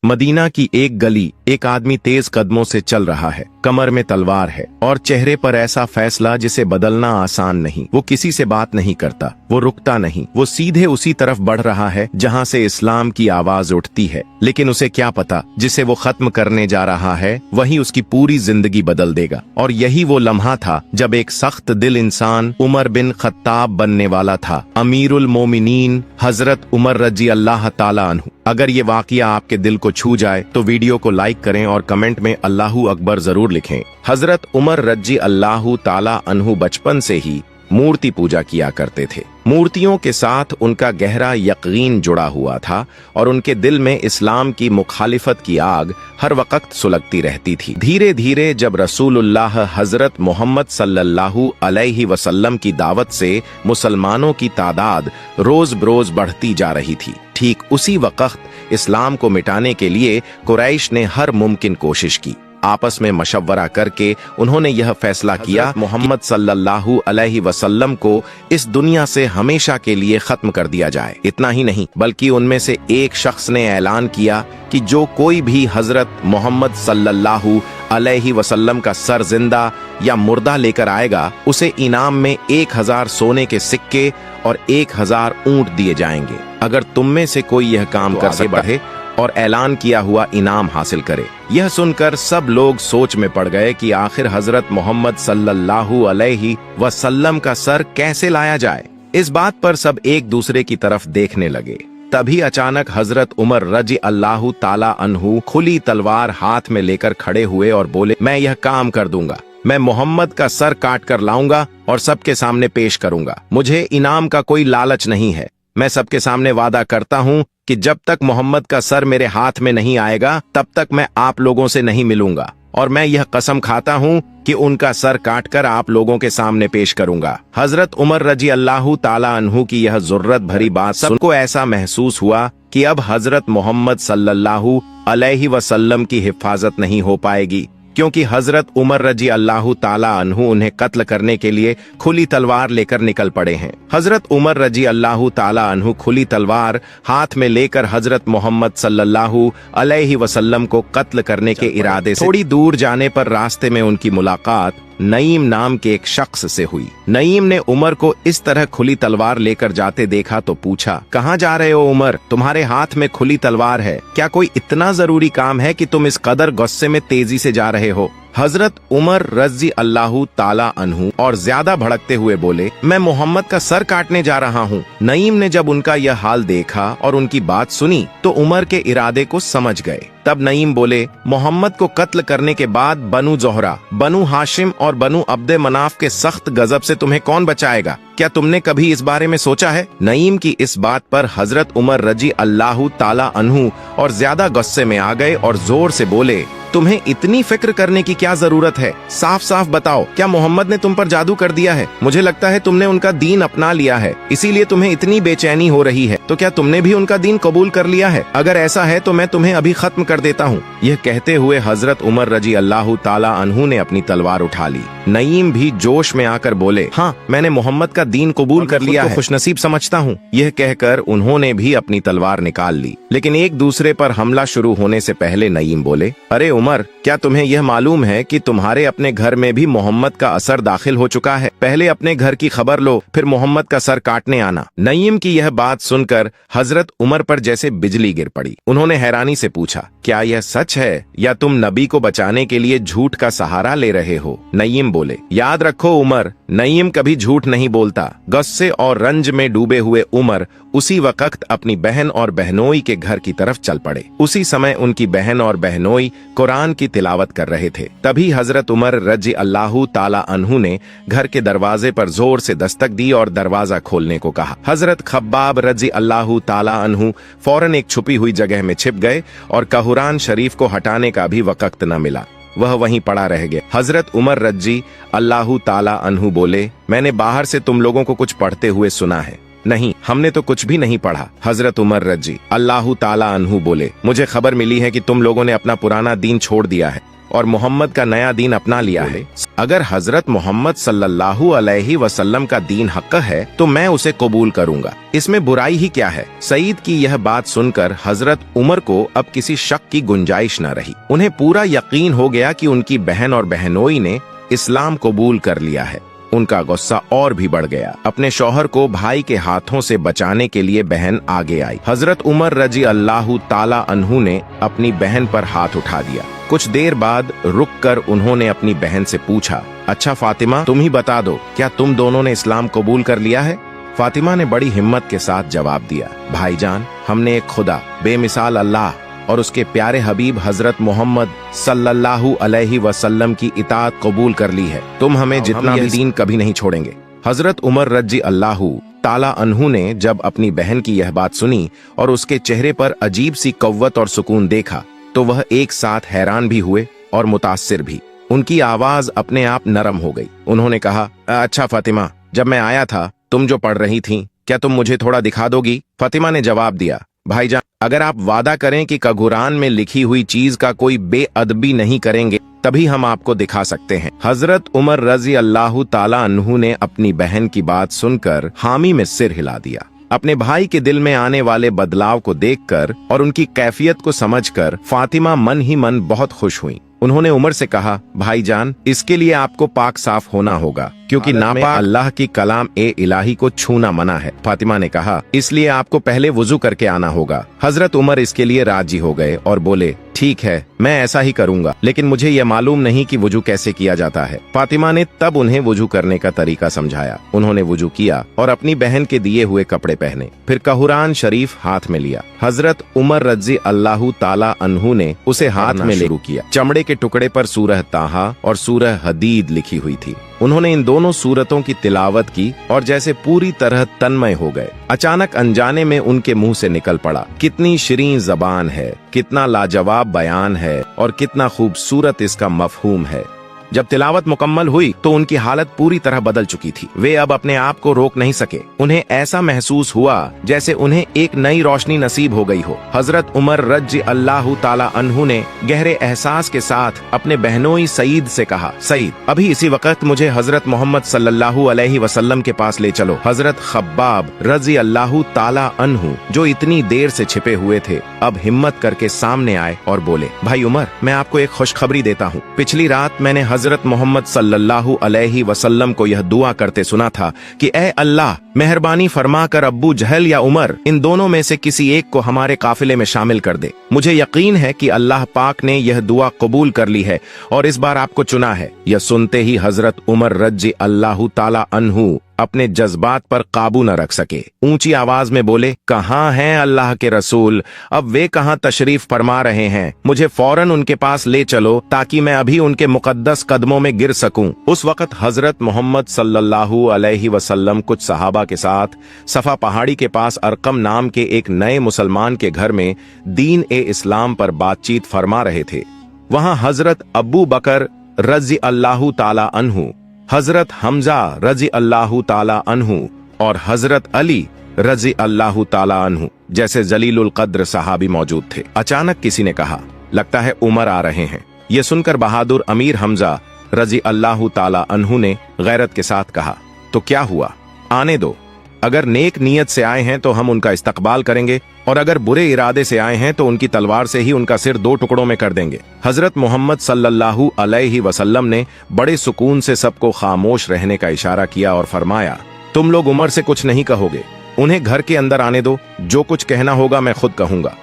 Medina की एक गली, एक आदमी तेज कदमों से चल रहा है, कमर में तलवार है और चेहरे पर ऐसा फैसला जिसे बदलना आसान नहीं। वो किसी से बात नहीं करता, वो रुकता नहीं, वो सीधे उसी तरफ बढ़ रहा है जहां से इस्लाम की आवाज उठती है। लेकिन उसे क्या पता, जिसे वो खत्म करने जा रहा है वही उसकी पूरी जिंदगी बदल देगा। और यही वो लम्हा था जब एक सख्त दिल इंसान उमर बिन खत्ताब बनने वाला था, अमीरुल मोमिनीन हजरत उमर रजी अल्लाह ताला अन्हु। अगर ये वाकया आपके दिल को छू जाए तो वीडियो को लाइक करें और कमेंट में अल्लाहू अकबर जरूर लिखें। हजरत उमर रजी अल्लाहू ताला अन्हु बचपन से ही मूर्ति पूजा किया करते थे। मूर्तियों के साथ उनका गहरा यकीन जुड़ा हुआ था और उनके दिल में इस्लाम की मुखालिफत की आग हर वक्त सुलगती रहती थी। धीरे धीरे जब रसूलुल्लाह हजरत मोहम्मद सल्लल्लाहु अलैहि वसल्लम की दावत से मुसलमानों की तादाद रोज बरोज बढ़ती जा रही थी, ठीक उसी वक्त इस्लाम को मिटाने के लिए कुरैश ने हर मुमकिन कोशिश की। आपस में मशवरा करके उन्होंने यह फैसला किया मोहम्मद सल्लल्लाहु अलैहि वसल्लम को इस दुनिया से हमेशा के लिए खत्म कर दिया जाए। इतना ही नहीं, बल्कि उनमें से एक शख्स ने ऐलान किया कि जो कोई भी हजरत मोहम्मद सल्लल्लाहु अलैहि वसल्लम का सर जिंदा या मुर्दा लेकर आएगा, उसे इनाम में 1000 सोने के सिक्के और 1000 ऊंट दिए जाएंगे। अगर तुम में से कोई यह काम कर से बढ़े और ऐलान किया हुआ इनाम हासिल करे। यह सुनकर सब लोग सोच में पड़ गए कि आखिर हजरत मोहम्मद सल्लल्लाहु अलैहि वसल्लम का सर कैसे लाया जाए। इस बात पर सब एक दूसरे की तरफ देखने लगे। तभी अचानक हजरत उमर रजी अल्लाहु ताला अन्हु खुली तलवार हाथ में लेकर खड़े हुए और बोले, मैं यह काम कर दूंगा। मैं मोहम्मद का सर काट कर लाऊंगा और सबके सामने पेश करूंगा। मुझे इनाम का कोई लालच नहीं है। मैं सबके सामने वादा करता हूं कि जब तक मोहम्मद का सर मेरे हाथ में नहीं आएगा तब तक मैं आप लोगों से नहीं मिलूंगा, और मैं यह कसम खाता हूं कि उनका सर काटकर आप लोगों के सामने पेश करूंगा। हजरत उमर रजी अल्लाहु ताला अन्हु की यह जुर्रत भरी बात सबको ऐसा महसूस हुआ कि अब हजरत मोहम्मद सल्लल्लाहु अलैहि वसल्लम की हिफाजत नहीं हो पाएगी, क्योंकि हजरत उमर रजी अल्लाहु ताला अन्हु उन्हें कत्ल करने के लिए खुली तलवार लेकर निकल पड़े हैं। हजरत उमर रजी अल्लाहु ताला अन्हु खुली तलवार हाथ में लेकर हजरत मोहम्मद सल्लल्लाहु अलैहि वसल्लम को कत्ल करने के इरादे से थोड़ी दूर जाने पर रास्ते में उनकी मुलाकात नईम नाम के एक शख्स से हुई। नईम ने उमर को इस तरह खुली तलवार लेकर जाते देखा तो पूछा, कहाँ जा रहे हो उमर? तुम्हारे हाथ में खुली तलवार है, क्या कोई इतना जरूरी काम है कि तुम इस कदर गुस्से में तेजी से जा रहे हो? हजरत उमर रजी अल्लाहु ताला अन्हु और ज्यादा भड़कते हुए बोले, मैं मोहम्मद का सर काटने जा रहा हूँ। नईम ने जब उनका यह हाल देखा और उनकी बात सुनी तो उमर के इरादे को समझ गए। तब नईम बोले, मोहम्मद को कत्ल करने के बाद बनु जोहरा, बनु हाशिम और बनु अब्दे मनाफ के सख्त गजब से तुम्हें कौन बचाएगा? क्या तुमने कभी इस बारे में सोचा है? नईम की इस बात पर हजरत उमर रजी अल्लाहु ताला अन्हु और ज्यादा गुस्से में आ गए और जोर से बोले, तुम्हें इतनी फिक्र करने की क्या जरूरत है? साफ साफ बताओ, क्या मोहम्मद ने तुम पर जादू कर दिया है? मुझे लगता है तुमने उनका दीन अपना लिया है, इसीलिए तुम्हें इतनी बेचैनी हो रही है। तो क्या तुमने भी उनका दीन कबूल कर लिया है? अगर ऐसा है तो मैं तुम्हें अभी खत्म कर देता हूँ। यह कहते हुए हजरत उमर रजी अल्लाहु ताला अन्हु ने अपनी तलवार उठा ली। नईम भी जोश में आकर बोले, हाँ, मैंने मोहम्मद का दीन कबूल कर लिया है, खुशनसीब समझता हूँ। यह कहकर उन्होंने भी अपनी तलवार निकाल ली। लेकिन एक दूसरे पर हमला शुरू होने से पहले नईम बोले, अरे उमर, क्या तुम्हें यह मालूम है कि तुम्हारे अपने घर में भी मोहम्मद का असर दाखिल हो चुका है? पहले अपने घर की खबर लो, फिर मोहम्मद का सर काटने आना। नईम की यह बात सुनकर हजरत उमर पर जैसे बिजली गिर पड़ी। उन्होंने हैरानी से पूछा, क्या यह सच है या तुम नबी को बचाने के लिए झूठ का सहारा ले रहे हो? नईम बोले, याद रखो उमर, नईम कभी झूठ नहीं बोलता। गुस्से और रंज में डूबे हुए उमर उसी वक्त अपनी बहन और बहनोई के घर की तरफ चल पड़े। उसी समय उनकी बहन और बहनोई कुरान की तिलावत कर रहे थे। तभी हजरत उमर रजी अल्लाहु ताला अन्हु ने घर के दरवाजे पर जोर से दस्तक दी और दरवाजा खोलने को कहा। हजरत खब्बाब रजी अल्लाहु ताला अन्हु फौरन एक छुपी हुई जगह में छिप गए और कुरान शरीफ को हटाने का भी वक्त न मिला, वह वहीं पड़ा रह गया। हजरत उमर रजी अल्लाहु ताला अन्हु बोले, मैंने बाहर से तुम लोगों को कुछ पढ़ते हुए सुना है। नहीं, हमने तो कुछ भी नहीं पढ़ा। हजरत उमर रजी अल्लाह ताला अन्हु बोले, मुझे खबर मिली है कि तुम लोगों ने अपना पुराना दीन छोड़ दिया है और मोहम्मद का नया दीन अपना लिया है। अगर हजरत मोहम्मद सल्लल्लाहु अलैहि वसल्लम का दीन हक है तो मैं उसे कबूल करूंगा, इसमें बुराई ही क्या है। सईद की यह बात सुनकर हजरत उमर को अब किसी शक की गुंजाइश न रही। उन्हें पूरा यकीन हो गया कि उनकी बहन और बहनोई ने इस्लाम कबूल कर लिया है। उनका गुस्सा और भी बढ़ गया। अपने शौहर को भाई के हाथों से बचाने के लिए बहन आगे आई। हजरत उमर रजी अल्लाह ताला अन्हु ने अपनी बहन पर हाथ उठा दिया। कुछ देर बाद रुककर उन्होंने अपनी बहन से पूछा, अच्छा फातिमा, तुम ही बता दो, क्या तुम दोनों ने इस्लाम कबूल कर लिया है? फातिमा ने बड़ी हिम्मत के साथ जवाब दिया, भाईजान, हमने एक खुदा बेमिसाल अल्लाह और उसके प्यारे हबीब हजरत मोहम्मद सल्लल्लाहु अलैहि वसल्लम की इताअत कबूल कर ली है। तुम हमें जितना भी दीन कभी नहीं छोड़ेंगे। हजरत उमर रजी अल्लाहु ताला अन्हु ने जब अपनी बहन की यह बात सुनी और उसके चेहरे पर अजीब सी कव्वत और सुकून देखा तो वह एक साथ हैरान भी हुए और मुतासिर भी। उनकी आवाज अपने आप नरम हो गई। उन्होंने कहा, अच्छा फातिमा, जब मैं आया था तुम जो पढ़ रही थीं, क्या तुम मुझे थोड़ा दिखा दोगी? फातिमा ने जवाब दिया, भाईजान, अगर आप वादा करें कि कुरान में लिखी हुई चीज का कोई बेअदबी नहीं करेंगे तभी हम आपको दिखा सकते हैं। हजरत उमर रजी अल्लाह ताला अन्हु ने अपनी बहन की बात सुनकर हामी में सिर हिला दिया। अपने भाई के दिल में आने वाले बदलाव को देखकर और उनकी कैफियत को समझकर फातिमा मन ही मन बहुत खुश हुई। उन्होंने उमर से कहा, भाईजान, इसके लिए आपको पाक साफ होना होगा क्योंकि नापाक अल्लाह की कलाम ए इलाही को छूना मना है। फातिमा ने कहा, इसलिए आपको पहले वुजू करके आना होगा। हजरत उमर इसके लिए राजी हो गए और बोले, ठीक है, मैं ऐसा ही करूंगा, लेकिन मुझे यह मालूम नहीं कि वुजू कैसे किया जाता है। फातिमा ने तब उन्हें वुजू करने का तरीका समझाया। उन्होंने वुजू किया और अपनी बहन के दिए हुए कपड़े पहने, फिर कुरान शरीफ हाथ में लिया। हजरत उमर रजी अल्लाह ताला अन्हु ने उसे हाथ में शुरू किया। चमड़े के टुकड़े पर सूरह ताहा और सूरह हदीद लिखी हुई थी। उन्होंने इन दोनों सूरतों की तिलावत की और जैसे पूरी तरह तन्मय हो गए। अचानक अनजाने में उनके मुंह से निकल पड़ा, कितनी शिरीं जबान है, कितना लाजवाब बयान है और कितना खूबसूरत इसका मफहूम है। जब तिलावत मुकम्मल हुई तो उनकी हालत पूरी तरह बदल चुकी थी। वे अब अपने आप को रोक नहीं सके। उन्हें ऐसा महसूस हुआ जैसे उन्हें एक नई रोशनी नसीब हो गई हो। हजरत उमर रजी अल्लाह ताला अन्हु ने गहरे एहसास के साथ अपने बहनोई सईद से कहा, सईद, अभी इसी वक्त मुझे हजरत मोहम्मद सल्लल्लाहु अलैहि वसल्लम के पास ले चलो। हजरत खब्बाब रजी अल्लाह ताला अन्हु, जो इतनी देर से छिपे हुए थे, अब हिम्मत करके सामने आए और बोले, भाई उमर, मैं आपको एक खुशखबरी देता हूँ। पिछली रात मैंने हजरत मोहम्मद सल्लल्लाहु अलैहि वसल्लम को यह दुआ करते सुना था कि ए अल्लाह, मेहरबानी फरमा कर अब्बू जहल या उमर, इन दोनों में से किसी एक को हमारे काफिले में शामिल कर दे। मुझे यकीन है कि अल्लाह पाक ने यह दुआ कबूल कर ली है और इस बार आपको चुना है। यह सुनते ही हजरत उमर रजी अल्लाह ताला अन्हु अपने जज्बात पर काबू न रख सके। ऊंची आवाज में बोले, कहाँ हैं अल्लाह के रसूल? अब वे कहाँ तशरीफ फरमा रहे हैं? मुझे फौरन उनके पास ले चलो ताकि मैं अभी उनके मुकद्दस कदमों में गिर सकूं। उस वक्त हजरत मोहम्मद सल्लल्लाहु अलैहि वसल्लम कुछ सहाबा के साथ सफा पहाड़ी के पास अरकम नाम के एक नए मुसलमान के घर में दीन ए इस्लाम पर बातचीत फरमा रहे थे। वहां हजरत अबू बकर रजी अल्लाह ताला अन्हु, हजरत हमजा रजी अल्लाह ताला अन्हु और हजरत अली रजी अल्लाह ताला अन्हु जैसे जलीलुल कद्र सहाबी मौजूद थे। अचानक किसी ने कहा, लगता है उमर आ रहे हैं। यह सुनकर बहादुर अमीर हमजा रजी अल्लाह ताला अन्हु ने गैरत के साथ कहा, तो क्या हुआ, आने दो। अगर नेक नीयत से आए हैं तो हम उनका इस्तकबाल करेंगे और अगर बुरे इरादे से आए हैं तो उनकी तलवार से ही उनका सिर 2 टुकड़ों में कर देंगे। हजरत मोहम्मद सल्लल्लाहु अलैहि वसल्लम ने बड़े सुकून से सबको खामोश रहने का इशारा किया और फरमाया, तुम लोग उमर से कुछ नहीं कहोगे, उन्हें घर के अंदर आने दो, जो कुछ कहना होगा मैं खुद कहूंगा।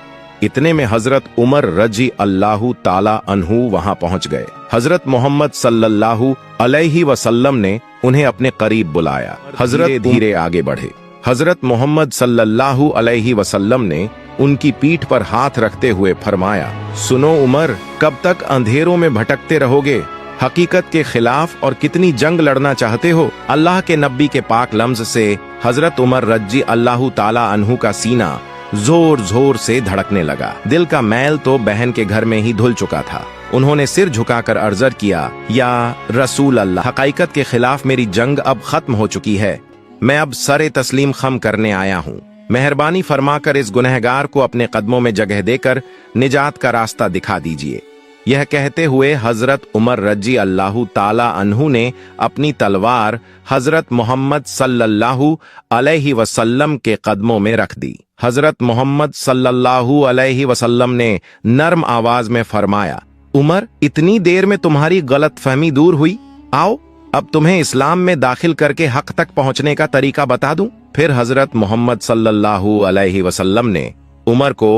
इतने में हजरत उमर रजी अल्लाह ताला अन्हु वहां पहुंच गए। हजरत मोहम्मद सल्लल्लाहु अलैहि वसल्लम ने उन्हें अपने करीब बुलाया। हजरत धीरे आगे बढ़े। हजरत मोहम्मद सल्लल्लाहु अलैहि वसल्लम ने उनकी पीठ पर हाथ रखते हुए फरमाया, सुनो उमर, कब तक अंधेरों में भटकते रहोगे? हकीकत के खिलाफ और कितनी जंग लड़ना चाहते हो? अल्लाह के नबी के पाक लम्ज से हजरत उमर रजी अल्लाह ताला अन्हु का सीना जोर जोर से धड़कने लगा। दिल का मैल तो बहन के घर में ही धुल चुका था। उन्होंने सिर झुकाकर अर्जर किया, या रसूल अल्लाह, हकीकत के खिलाफ मेरी जंग अब खत्म हो चुकी है। मैं अब सरे तस्लीम खम करने आया हूँ। मेहरबानी फरमाकर इस गुनहगार को अपने कदमों में जगह देकर निजात का रास्ता दिखा दीजिए। यह कहते हुए हजरत उमर रजी अल्लाहु ताला अन्हु ने अपनी तलवार हजरत मोहम्मद सल्लल्लाहु अलैहि वसल्लम के कदमों में रख दी। हजरत मोहम्मद सल्लल्लाहु अलैहि वसल्लम ने नर्म आवाज में फरमाया, उमर, इतनी देर में तुम्हारी गलतफहमी दूर हुई। आओ, अब तुम्हें इस्लाम में दाखिल करके हक तक पहुंचने का तरीका बता दूं। फिर हजरत मोहम्मद सल्लल्लाहु अलैहि वसल्लम ने उमर को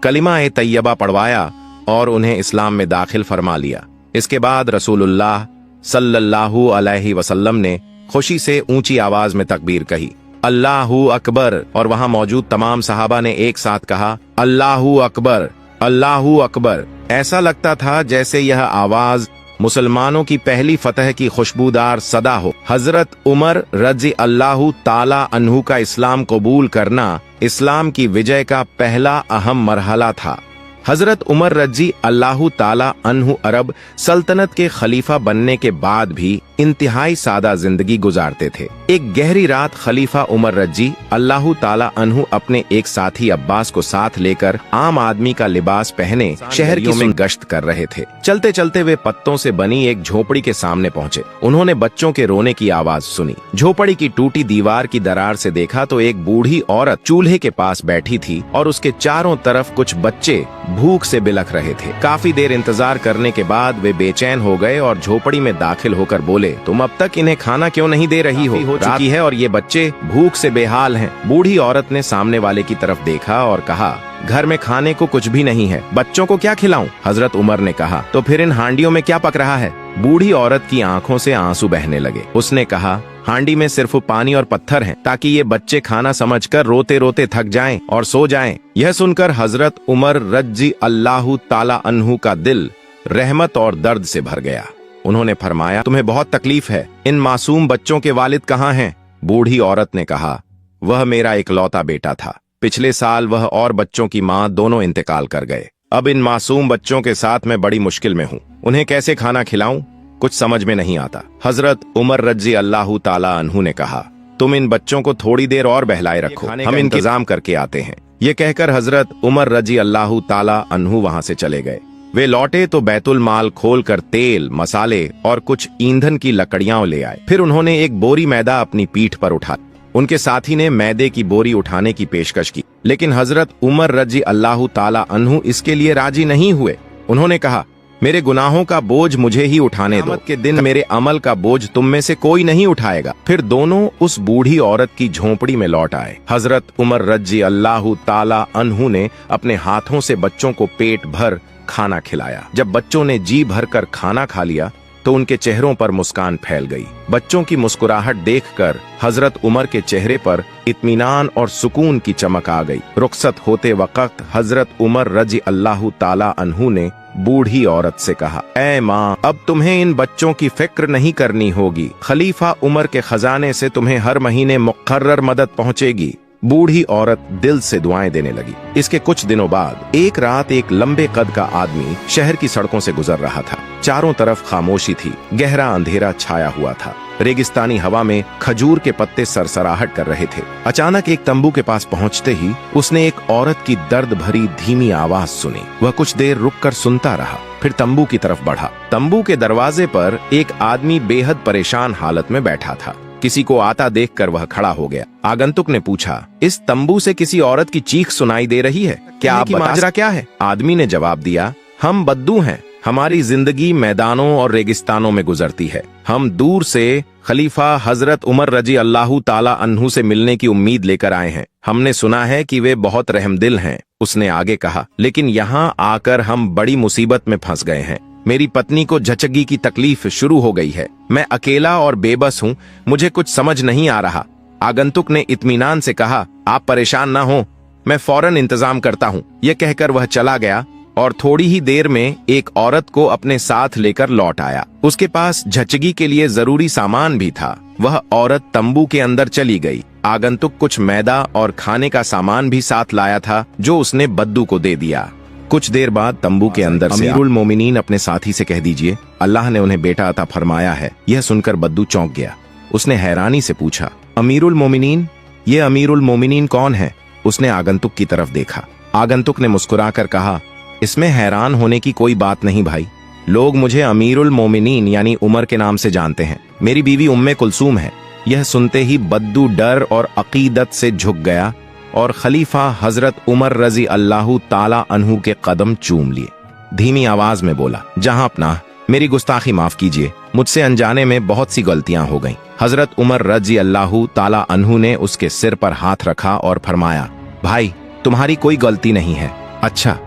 कलिमा-ए तैयबा पढ़वाया और उन्हें इस्लाम में दाखिल फरमा लिया। इसके बाद रसूलुल्लाह सल्लल्लाहु अलैहि वसल्लम ने खुशी से ऊंची आवाज में तकबीर कही, अल्लाहु अकबर, और वहां मौजूद तमाम सहाबा ने एक साथ कहा, अल्लाहु अकबर, अल्लाहु अकबर। ऐसा लगता था जैसे यह आवाज मुसलमानों की पहली फतह की खुशबूदार सदा हो। हजरत उमर रजी अल्लाहु ताला अन्हु का इस्लाम कबूल करना इस्लाम की विजय का पहला अहम मरहला था। हजरत उमर रजी अल्लाहु ताला अन्हु अरब सल्तनत के खलीफा बनने के बाद भी इंतहाई सादा जिंदगी गुजारते थे। एक गहरी रात खलीफा उमर रजी अल्लाहु ताला अन्हु अपने एक साथी अब्बास को साथ लेकर आम आदमी का लिबास पहने शहर में गश्त कर रहे थे। चलते चलते वे पत्तों से बनी एक झोपड़ी के सामने पहुंचे। उन्होंने बच्चों के रोने की आवाज सुनी। झोपड़ी की टूटी दीवार की दरार से देखा तो एक बूढ़ी औरत चूल्हे के पास बैठी थी और उसके चारों तरफ कुछ बच्चे भूख से बिलख रहे थे। काफी देर इंतजार करने के बाद वे बेचैन हो गए और झोपड़ी में दाखिल होकर बोले, तुम अब तक इन्हें खाना क्यों नहीं दे रही हो चुकी है और ये बच्चे भूख से बेहाल हैं। बूढ़ी औरत ने सामने वाले की तरफ देखा और कहा, घर में खाने को कुछ भी नहीं है, बच्चों को क्या खिलाऊं? हजरत उमर ने कहा, तो फिर इन हांडियों में क्या पक रहा है? बूढ़ी औरत की आंखों से आंसू बहने लगे। उसने कहा, हांडी में सिर्फ पानी और पत्थर हैं, ताकि ये बच्चे खाना समझकर रोते रोते थक जाएं और सो जाएं। यह सुनकर हजरत उमर रजी अल्लाहु ताला अन्हु का दिल रहमत और दर्द से भर गया। उन्होंने फरमाया, तुम्हें बहुत तकलीफ है, इन मासूम बच्चों के वालिद कहाँ हैं? बूढ़ी औरत ने कहा, वह मेरा इकलौता बेटा था। पिछले साल वह और बच्चों की माँ दोनों इंतकाल कर गए। अब इन मासूम बच्चों के साथ मैं बड़ी मुश्किल में हूँ। उन्हें कैसे खाना खिलाऊं, कुछ समझ में नहीं आता। हजरत उमर रजी अल्लाहु ताला अन्हु ने कहा, तुम इन बच्चों को थोड़ी देर और बहलाए रखो, हम इंतजाम करके आते हैं। ये कहकर हजरत उमर रजी अल्लाहु ताला अन्हु वहां से चले गए। वे लौटे तो बैतुल माल खोलकर तेल, मसाले और कुछ ईंधन की लकड़ियां ले आए। फिर उन्होंने एक बोरी मैदा अपनी पीठ पर उठा। उनके साथी ने मैदे की बोरी उठाने की पेशकश की, लेकिन हजरत उमर रजी अल्लाहु ताला अन्हु इसके लिए राजी नहीं हुए। उन्होंने कहा, मेरे गुनाहों का बोझ मुझे ही उठाने दो, के दिन मेरे अमल का बोझ तुम में से कोई नहीं उठाएगा। फिर दोनों उस बूढ़ी औरत की झोंपड़ी में लौट आए। हजरत उमर रजी अल्लाहु ताला अन्हु ने अपने हाथों से बच्चों को पेट भर खाना खिलाया। जब बच्चों ने जी भरकर खाना खा लिया तो उनके चेहरों पर मुस्कान फैल गई। बच्चों की मुस्कुराहट देखकर हजरत उमर के चेहरे पर इत्मीनान और सुकून की चमक आ गई। रुखसत होते वक्त हजरत उमर रजी अल्लाहु ताला अन्हु ने बूढ़ी औरत से कहा, ऐ माँ, अब तुम्हें इन बच्चों की फिक्र नहीं करनी होगी। खलीफा उमर के खजाने से तुम्हें हर महीने मुकर्रर मदद पहुँचेगी। बूढ़ी औरत दिल से दुआएं देने लगी। इसके कुछ दिनों बाद एक रात एक लंबे कद का आदमी शहर की सड़कों से गुजर रहा था। चारों तरफ खामोशी थी, गहरा अंधेरा छाया हुआ था। रेगिस्तानी हवा में खजूर के पत्ते सरसराहट कर रहे थे। अचानक एक तंबू के पास पहुंचते ही उसने एक औरत की दर्द भरी धीमी आवाज सुनी। वह कुछ देर रुककर सुनता रहा, फिर तंबू की तरफ बढ़ा। तंबू के दरवाजे पर एक आदमी बेहद परेशान हालत में बैठा था। किसी को आता देखकर वह खड़ा हो गया। आगंतुक ने पूछा, इस तंबू से किसी औरत की चीख सुनाई दे रही है, क्या आप माजरा क्या है? आदमी ने जवाब दिया, हम बद्दू हैं, हमारी जिंदगी मैदानों और रेगिस्तानों में गुजरती है। हम दूर से खलीफा हजरत उमर रजी अल्लाहु ताला अन्हु से मिलने की उम्मीद लेकर आए हैं। हमने सुना है कि वे बहुत रहमदिल हैं। उसने आगे कहा, लेकिन यहाँ आकर हम बड़ी मुसीबत में फंस गए हैं। मेरी पत्नी को झचगी की तकलीफ शुरू हो गई है। मैं अकेला और बेबस हूँ, मुझे कुछ समझ नहीं आ रहा। आगंतुक ने इत्मीनान से कहा, आप परेशान ना हो, मैं फौरन इंतजाम करता हूँ। यह कहकर वह चला गया और थोड़ी ही देर में एक औरत को अपने साथ लेकर लौट आया। उसके पास झचगी के लिए जरूरी सामान भी था। वह औरत तंबू के अंदर चली गई। आगंतुक कुछ मैदा और खाने का सामान भी साथ लाया था, जो उसने बद्दू को दे दिया। कुछ देर बाद तंबू के अंदर से अमीरुल मोमिनीन अपने साथी से कह दीजिए, अल्लाह ने उन्हें बेटा अता फरमाया है। यह सुनकर बद्दू चौंक गया। उसने हैरानी से पूछा, अमीरुल मोमिनीन, ये अमीरुल मोमिनीन कौन है? उसने आगंतुक की तरफ देखा। आगंतुक ने मुस्कुराकर कहा, इसमें हैरान होने की कोई बात नहीं भाई, लोग मुझे अमीरुल मोमिनीन यानी उमर के नाम से जानते हैं। मेरी बीवी उम्मे कुलसूम है। यह सुनते ही बद्दू डर और अकीदत से झुक गया और खलीफा हजरत उमर रजी अल्लाह ताला अन्हु के कदम चूम लिए। धीमी आवाज में बोला, जहां अपना, मेरी गुस्ताखी माफ कीजिए, मुझसे अनजाने में बहुत सी गलतियां हो गईं। हजरत उमर रजी अल्लाह ताला अन्हु ने उसके सिर पर हाथ रखा और फरमाया, भाई तुम्हारी कोई गलती नहीं है। अच्छा,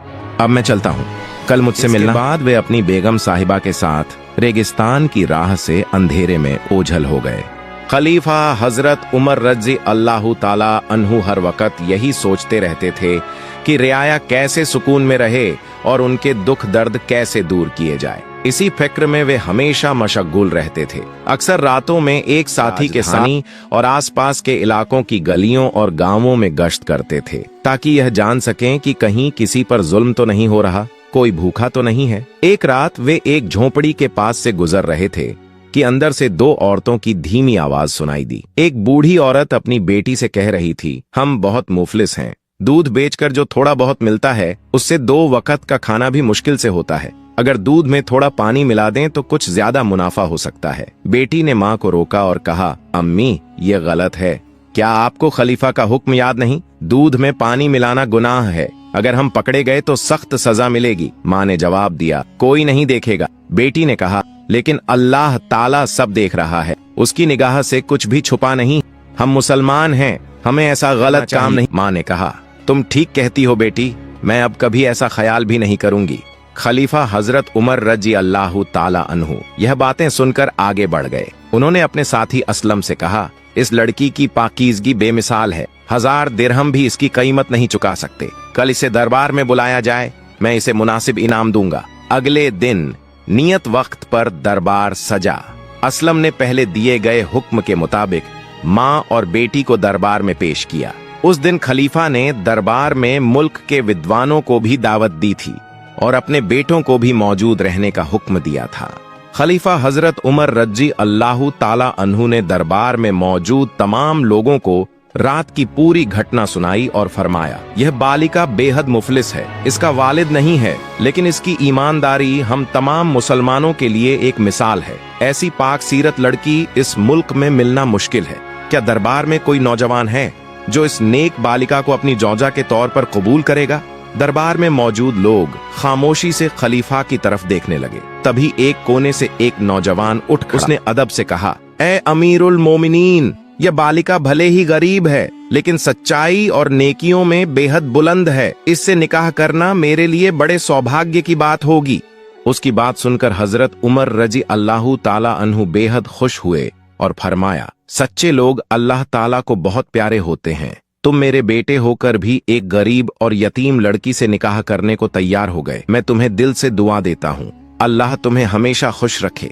अब मैं चलता हूँ, कल मुझसे मिलना। बाद वे अपनी बेगम साहिबा के साथ रेगिस्तान की राह से अंधेरे में ओझल हो गए। खलीफा हजरत उमर रजी अल्लाह ताला अन्हु हर वक्त यही सोचते रहते थे कि रियाया कैसे सुकून में रहे और उनके दुख दर्द कैसे दूर किए जाए। इसी फिक्र में वे हमेशा मशगुल रहते थे। अक्सर रातों में एक साथी के सनी और आसपास के इलाकों की गलियों और गांवों में गश्त करते थे ताकि यह जान सकें कि कहीं किसी पर जुल्म तो नहीं हो रहा, कोई भूखा तो नहीं है। एक रात वे एक झोपड़ी के पास से गुजर रहे थे कि अंदर से दो औरतों की धीमी आवाज सुनाई दी। एक बूढ़ी औरत अपनी बेटी से कह रही थी, हम बहुत मुफलिस हैं, दूध बेचकर जो थोड़ा बहुत मिलता है उससे 2 वक्त का खाना भी मुश्किल से होता है। अगर दूध में थोड़ा पानी मिला दें तो कुछ ज्यादा मुनाफा हो सकता है। बेटी ने माँ को रोका और कहा, अम्मी ये गलत है, क्या आपको खलीफा का हुक्म याद नहीं? दूध में पानी मिलाना गुनाह है, अगर हम पकड़े गए तो सख्त सजा मिलेगी। माँ ने जवाब दिया, कोई नहीं देखेगा। बेटी ने कहा, लेकिन अल्लाह ताला सब देख रहा है, उसकी निगाह से कुछ भी छुपा नहीं। हम मुसलमान हैं, हमें ऐसा गलत काम नहीं। माँ ने कहा, तुम ठीक कहती हो बेटी, मैं अब कभी ऐसा ख्याल भी नहीं करूंगी। खलीफा हजरत उमर रजी अल्लाह ताला अन्हु यह बातें सुनकर आगे बढ़ गए। उन्होंने अपने साथी असलम से कहा, इस लड़की की पाकीज़गी बेमिसाल है, 1000 दिरहम भी इसकी कीमत नहीं चुका सकते। कल इसे दरबार में बुलाया जाए, मैं इसे मुनासिब इनाम दूंगा। अगले दिन नियत वक्त पर दरबार सजा। असलम ने पहले दिए गए हुक्म के मुताबिक माँ और बेटी को दरबार में पेश किया। उस दिन खलीफा ने दरबार में मुल्क के विद्वानों को भी दावत दी थी और अपने बेटों को भी मौजूद रहने का हुक्म दिया था। खलीफा हजरत उमर रजी अल्लाह ताला अन्हु ने दरबार में मौजूद तमाम लोगों को रात की पूरी घटना सुनाई और फरमाया, यह बालिका बेहद मुफलिस है, इसका वालिद नहीं है, लेकिन इसकी ईमानदारी हम तमाम मुसलमानों के लिए एक मिसाल है। ऐसी पाक सीरत लड़की इस मुल्क में मिलना मुश्किल है। क्या दरबार में कोई नौजवान है जो इस नेक बालिका को अपनी जौजा के तौर पर कबूल करेगा? दरबार में मौजूद लोग खामोशी से खलीफा की तरफ देखने लगे। तभी एक कोने से एक नौजवान उठ खड़ा। उसने अदब से कहा, ए अमीरुल मोमिनीन, यह बालिका भले ही गरीब है लेकिन सच्चाई और नेकियों में बेहद बुलंद है, इससे निकाह करना मेरे लिए बड़े सौभाग्य की बात होगी। उसकी बात सुनकर हजरत उमर रजी अल्लाह ताला अन्हु बेहद खुश हुए और फरमाया, सच्चे लोग अल्लाह ताला को बहुत प्यारे होते हैं। तुम मेरे बेटे होकर भी एक गरीब और यतीम लड़की से निकाह करने को तैयार हो गए। मैं तुम्हें दिल से दुआ देता हूँ, अल्लाह तुम्हें हमेशा खुश रखे।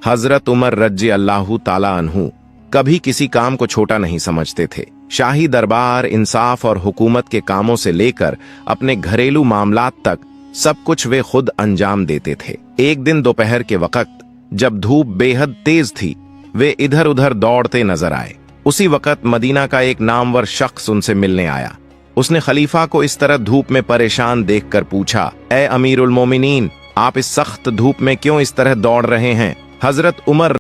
हजरत उमर रजी अल्लाह ताला अन्हु कभी किसी काम को छोटा नहीं समझते थे। शाही दरबार, इंसाफ और हुकूमत के कामों से लेकर अपने घरेलू मामलात तक सब कुछ वे खुद अंजाम देते थे। एक दिन दोपहर के वक्त जब धूप बेहद तेज थी, वे इधर उधर दौड़ते नजर आए। उसी वक्त मदीना का एक नामवर शख्स उनसे मिलने आया। उसने खलीफा को इस तरह धूप में परेशान देखकर पूछा, ए अमीरुल मोमिनीन, आप इस सख्त धूप में क्यों इस तरह दौड़ रहे हैं? हजरत उमर